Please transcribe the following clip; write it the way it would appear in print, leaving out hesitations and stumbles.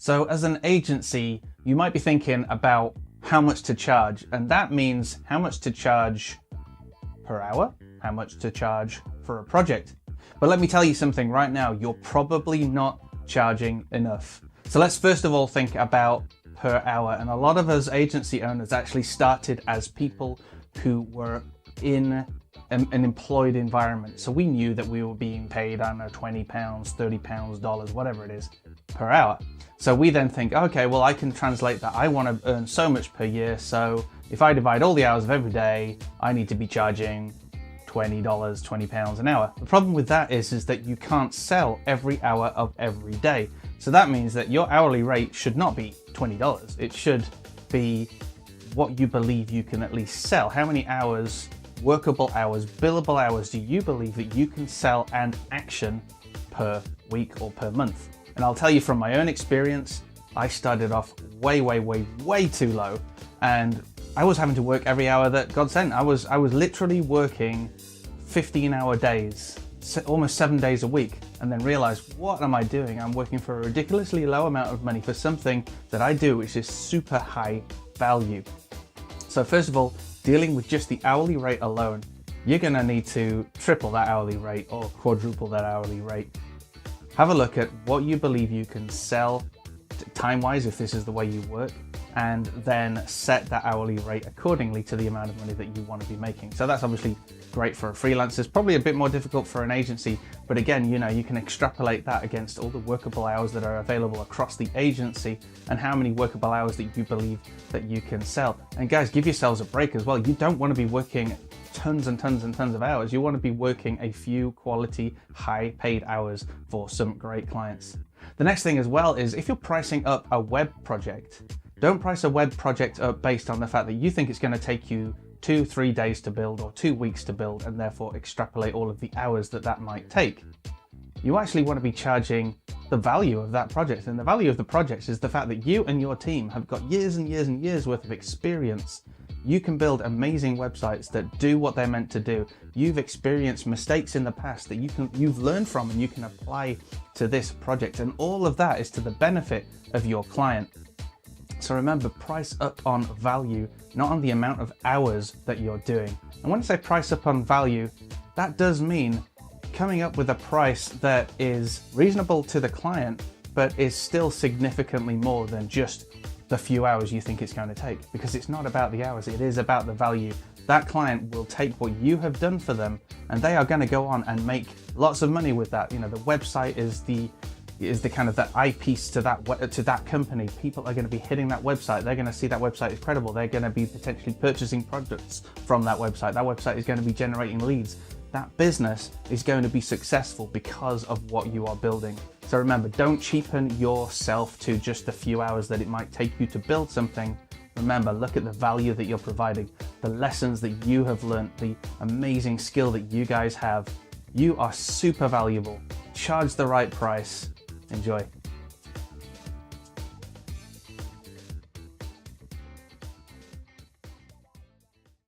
So as an agency, you might be thinking about how much to charge, and that means how much to charge per hour, how much to charge for a project. But let me tell you something right now, you're probably not charging enough. So let's first of all think about per hour. And a lot of us agency owners actually started as people who were in an employed environment. So we knew that we were being paid, I don't know, £20, £30, dollars, whatever it is, per hour. So we then think, okay, well, I can translate that. I want to earn so much per year. So if I divide all the hours of every day, I need to be charging $20, £20 an hour. The problem with that is that you can't sell every hour of every day. So that means that your hourly rate should not be $20. It should be what you believe you can at least sell. How many hours, workable hours, billable hours do you believe that you can sell and action per week or per month? And I'll tell you from my own experience, I started off way too low, and I was having to work every hour that God sent. I was literally working 15-hour days, almost 7 days a week, and then realized, what am I doing? I'm working for a ridiculously low amount of money for something that I do, which is super high value. So first of all, dealing with just the hourly rate alone, you're gonna need to triple that hourly rate or quadruple that hourly rate. Have a look at what you believe you can sell time-wise if this is the way you work, and then set that hourly rate accordingly to the amount of money that you want to be making. So that's obviously great for a freelancer. It's probably a bit more difficult for an agency, but again, you can extrapolate that against all the workable hours that are available across the agency and how many workable hours that you believe that you can sell. And guys, give yourselves a break as well. You don't want to be working tons and tons and tons of hours. You want to be working a few quality, high paid hours for some great clients. The next thing as well is if you're pricing up a web project, don't price a web project up based on the fact that you think it's going to take you 2-3 days to build or 2 weeks to build, and therefore extrapolate all of the hours that might take. You actually want to be charging the value of that project, and the value of the project is the fact that you and your team have got years and years and years worth of experience. You can build amazing websites that do what they're meant to do. You've experienced mistakes in the past that you've learned from and you can apply to this project, and all of that is to the benefit of your client. So remember, price up on value, not on the amount of hours that you're doing. And when I say price up on value, that does mean coming up with a price that is reasonable to the client, but is still significantly more than just the few hours you think it's going to take, because it's not about the hours, it is about the value. That client will take what you have done for them, and they are going to go on and make lots of money with that. The website is the kind of that eyepiece to that company. People are going to be hitting that website. They're going to see that website is credible. They're going to be potentially purchasing products from that website. That website is going to be generating leads. That business is going to be successful because of what you are building. So remember, don't cheapen yourself to just the few hours that it might take you to build something. Remember, look at the value that you're providing, the lessons that you have learned, the amazing skill that you guys have. You are super valuable. Charge the right price. Enjoy.